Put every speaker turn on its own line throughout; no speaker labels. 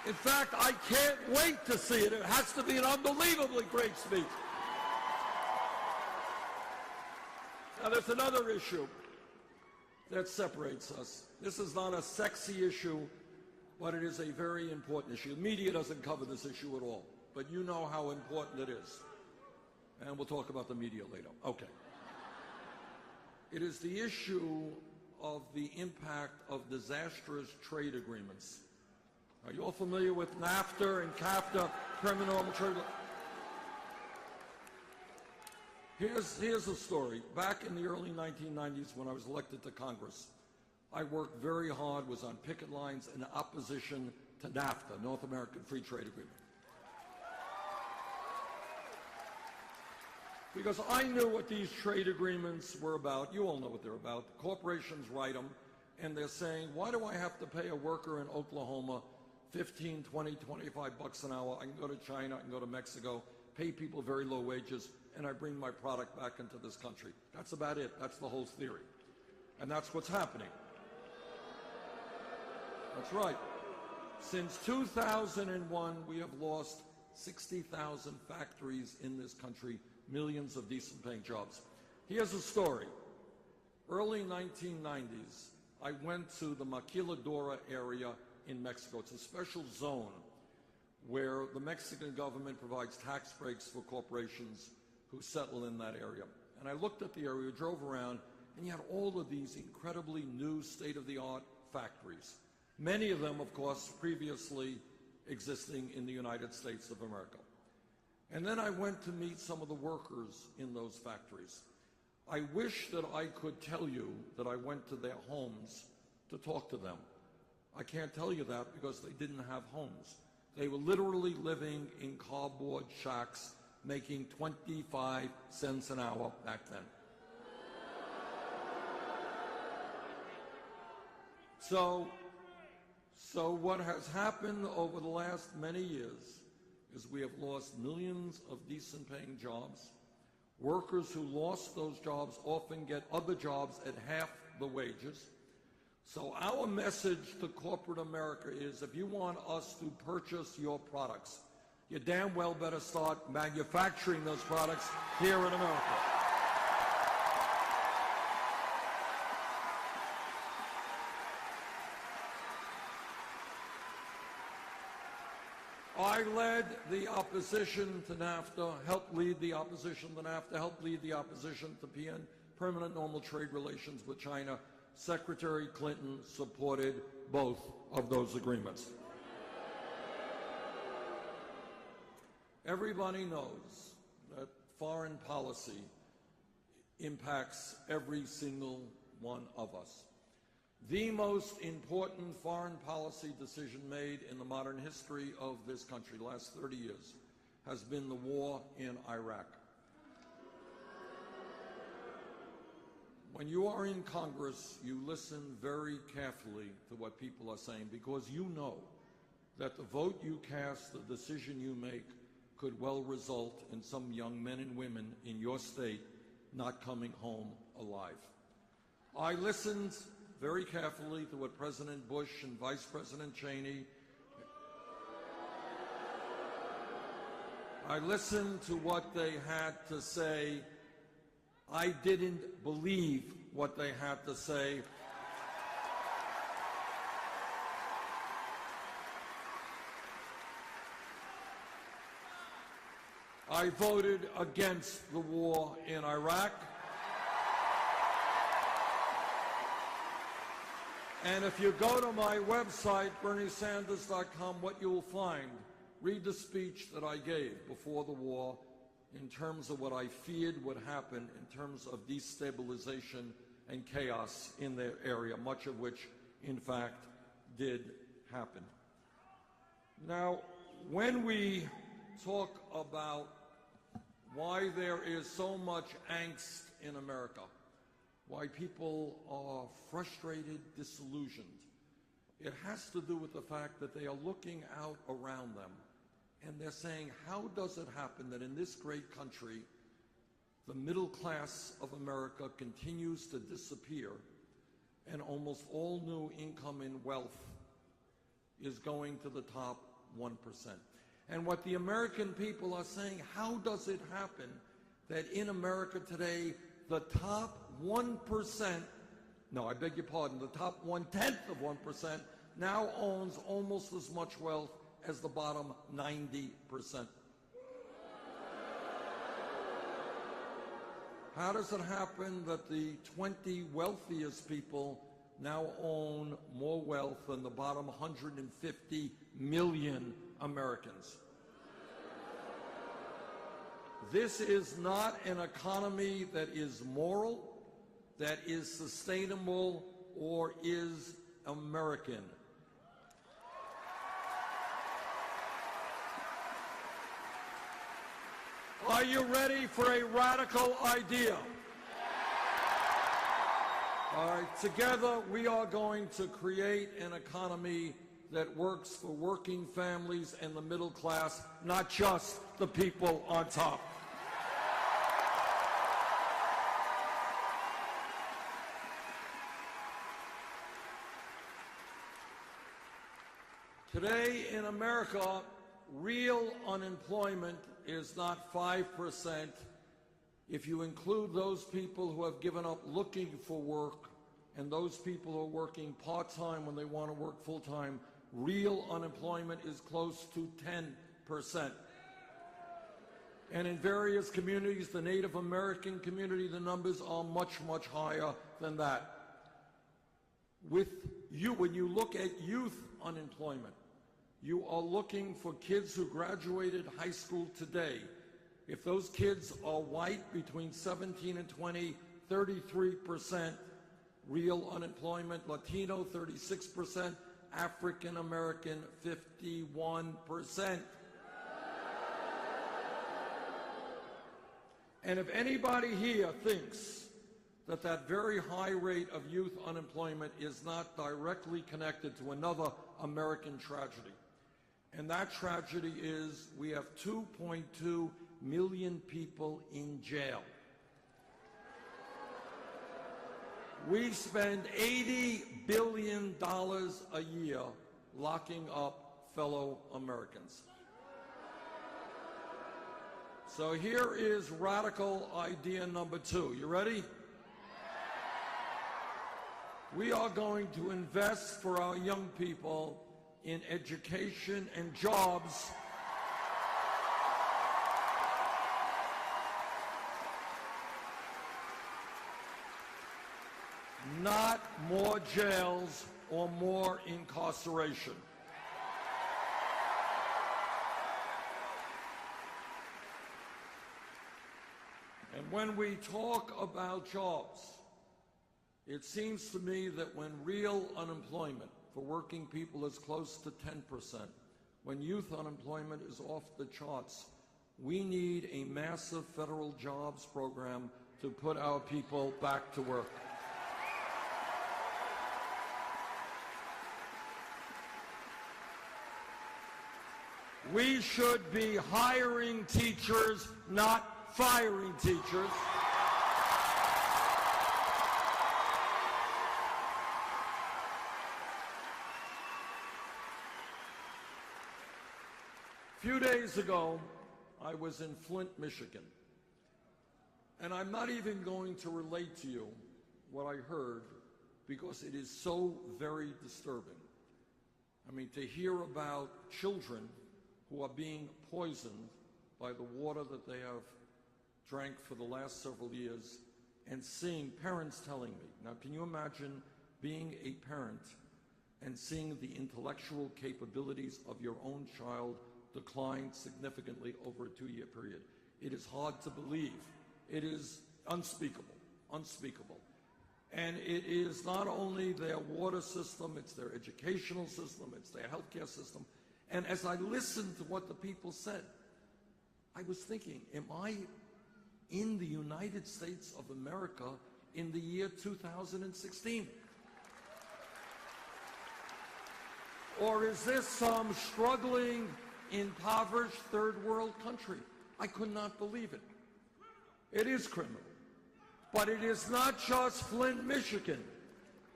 In fact, I can't wait to see it. It has to be an unbelievably great speech. Now, there's another issue that separates us. This is not a sexy issue, but it is a very important issue. The media doesn't cover this issue at all, but you know how important it is. And we'll talk about the media later. Okay. It is the issue of the impact of disastrous trade agreements. Are you all familiar with NAFTA and CAFTA, criminal trade? Here's a story. Back in the early 1990s, when I was elected to Congress, I worked very hard, was on picket lines in opposition to NAFTA, North American Free Trade Agreement. Because I knew what these trade agreements were about. You all know what they're about. The corporations write them, and they're saying, why do I have to pay a worker in Oklahoma 15, 20, 25 bucks an hour? I can go to China, I can go to Mexico, pay people very low wages, and I bring my product back into this country. That's about it. That's the whole theory. And that's what's happening. That's right. Since 2001, we have lost 60,000 factories in this country, millions of decent-paying jobs. Here's a story. Early 1990s, I went to the Maquiladora area in Mexico. It's a special zone where the Mexican government provides tax breaks for corporations who settle in that area. And I looked at the area, drove around, and you had all of these incredibly new state-of-the-art factories. Many of them, of course, previously existing in the United States of America. And then I went to meet some of the workers in those factories. I wish that I could tell you that I went to their homes to talk to them. I can't tell you that because they didn't have homes. They were literally living in cardboard shacks, making 25 cents an hour back then. So what has happened over the last many years is we have lost millions of decent-paying jobs. Workers who lost those jobs often get other jobs at half the wages. So our message to corporate America is, if you want us to purchase your products, you damn well better start manufacturing those products here in America. I led the opposition to NAFTA, helped lead the opposition to NAFTA, helped lead the opposition to PN, permanent normal trade relations with China. Secretary Clinton supported both of those agreements. Everybody knows that foreign policy impacts every single one of us. The most important foreign policy decision made in the modern history of this country, the last 30 years, has been the war in Iraq. When you are in Congress, you listen very carefully to what people are saying, because you know that the vote you cast, the decision you make, could well result in some young men and women in your state not coming home alive. I listened very carefully to what President Bush and Vice President Cheney, I listened to what they had to say. I didn't believe what they had to say. I voted against the war in Iraq. And if you go to my website, BernieSanders.com, what you will find, read the speech that I gave before the war in terms of what I feared would happen in terms of destabilization and chaos in their area, much of which, in fact, did happen. Now, when we talk about why there is so much angst in America, why people are frustrated, disillusioned, it has to do with the fact that they are looking out around them and they're saying, how does it happen that in this great country, the middle class of America continues to disappear and almost all new income and wealth is going to the top 1%. And what the American people are saying, how does it happen that in America today, the top 1%, no, I beg your pardon, the top 1/10 of 1% now owns almost as much wealth as the bottom 90%. How does it happen that the 20 wealthiest people now own more wealth than the bottom 150 million Americans? This is not an economy that is moral, that is sustainable, or is American. Are you ready for a radical idea? All right, together we are going to create an economy that works for working families and the middle class, not just the people on top. Today in America, real unemployment is not 5%. If you include those people who have given up looking for work and those people who are working part-time when they want to work full-time, real unemployment is close to 10%. And in various communities, the Native American community, the numbers are much, much higher than that. When you look at youth unemployment, you are looking for kids who graduated high school today. If those kids are white, between 17 and 20, 33% real unemployment. Latino, 36%. African American, 51%. And if anybody here thinks that that very high rate of youth unemployment is not directly connected to another American tragedy, and that tragedy is we have 2.2 million people in jail. We spend $80 billion a year locking up fellow Americans. So here is radical idea number 2. You ready? We are going to invest for our young people in education and jobs. Not more jails or more incarceration. And when we talk about jobs, it seems to me that when real unemployment for working people is close to 10%, when youth unemployment is off the charts, we need a massive federal jobs program to put our people back to work. We should be hiring teachers, not firing teachers. A few days ago, I was in Flint, Michigan, and I'm not even going to relate to you what I heard because it is so very disturbing. I mean, to hear about children who are being poisoned by the water that they have drank for the last several years, and seeing parents telling me, now can you imagine being a parent and seeing the intellectual capabilities of your own child decline significantly over a 2-year period? It is hard to believe. It is unspeakable, unspeakable. And it is not only their water system, it's their educational system, it's their healthcare system. And as I listened to what the people said, I was thinking, am I in the United States of America in the year 2016? Or is this some struggling, impoverished third world country? I could not believe it. It is criminal. But it is not just Flint, Michigan.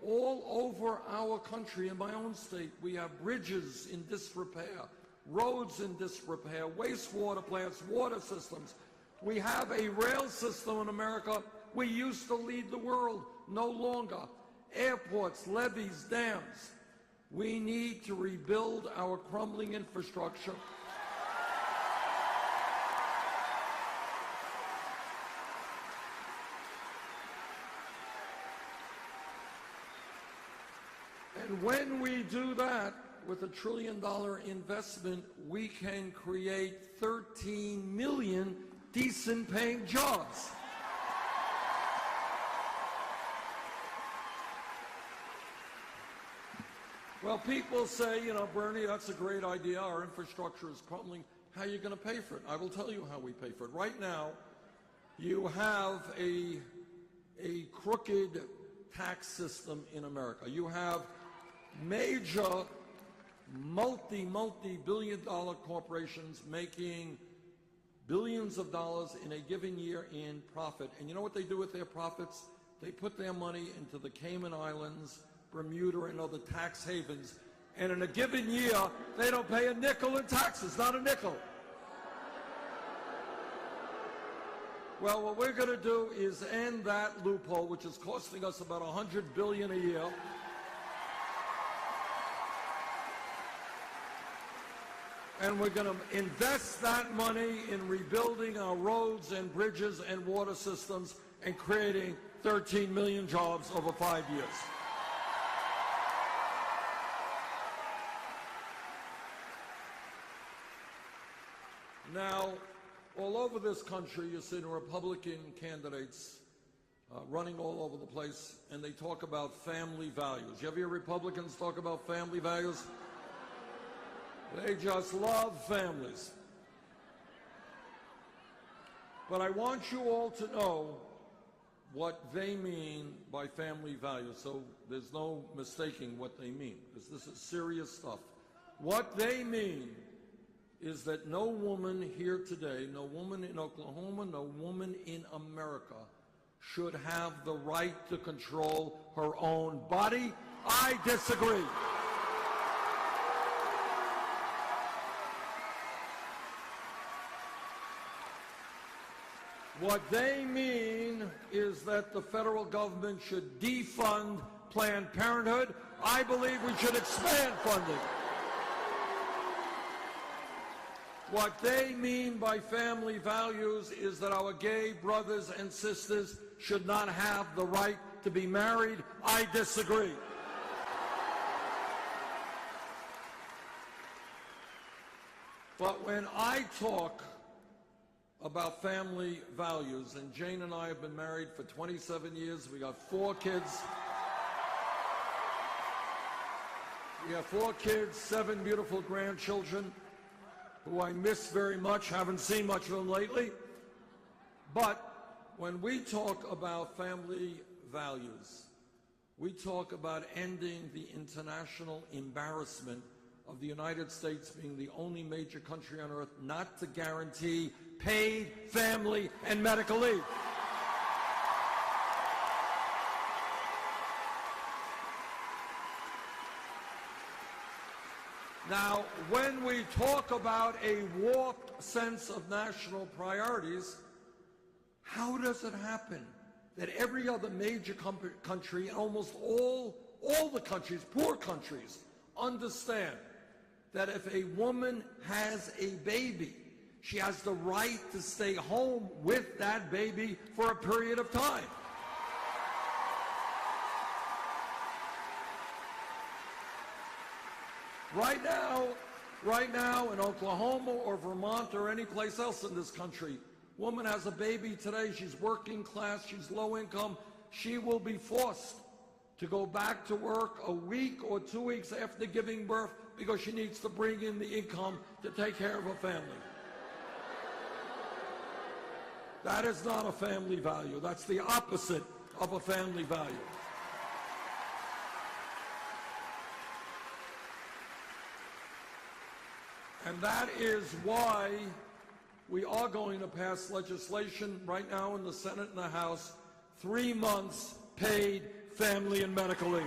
All over our country, in my own state, we have bridges in disrepair. roads in disrepair, wastewater plants, water systems. We have a rail system in America. We used to lead the world, no longer. Airports, levees, dams. We need to rebuild our crumbling infrastructure. And when we do that, with $1 trillion investment, we can create 13 million decent-paying jobs. Well, people say, you know, Bernie, that's a great idea. Our infrastructure is crumbling. How are you going to pay for it? I will tell you how we pay for it. Right now, you have a crooked tax system in America. You have major multi-billion-dollar corporations making billions of dollars in a given year in profit. And you know what they do with their profits? They put their money into the Cayman Islands, Bermuda, and other tax havens. And in a given year, they don't pay a nickel in taxes, not a nickel. Well, what we're going to do is end that loophole, which is costing us about $100 billion a year. And we're going to invest that money in rebuilding our roads and bridges and water systems and creating 13 million jobs over 5 years. Now, all over this country, you're seeing Republican candidates running all over the place, and they talk about family values. You ever hear Republicans talk about family values? They just love families. But I want you all to know what they mean by family values, so there's no mistaking what they mean, because this is serious stuff. What they mean is that no woman here today, no woman in Oklahoma, no woman in America should have the right to control her own body. I disagree. What they mean is that the federal government should defund Planned Parenthood. I believe we should expand funding. What they mean by family values is that our gay brothers and sisters should not have the right to be married. I disagree. But when I talk about family values, and Jane and I have been married for 27 years. We got 4 kids. We have 4 kids, 7 beautiful grandchildren who I miss very much. Haven't seen much of them lately. But when we talk about family values, we talk about ending the international embarrassment of the United States being the only major country on earth not to guarantee paid family and medical leave. Now, when we talk about a warped sense of national priorities, how does it happen that every other major country, almost all the countries, poor countries, understand that if a woman has a baby, she has the right to stay home with that baby for a period of time? Right now in Oklahoma or Vermont or any place else in this country, woman has a baby today, she's working class, she's low income, she will be forced to go back to work a week or 2 weeks after giving birth because she needs to bring in the income to take care of her family. That is not a family value. That's the opposite of a family value. And that is why we are going to pass legislation right now in the Senate and the House, 3 months paid family and medical leave.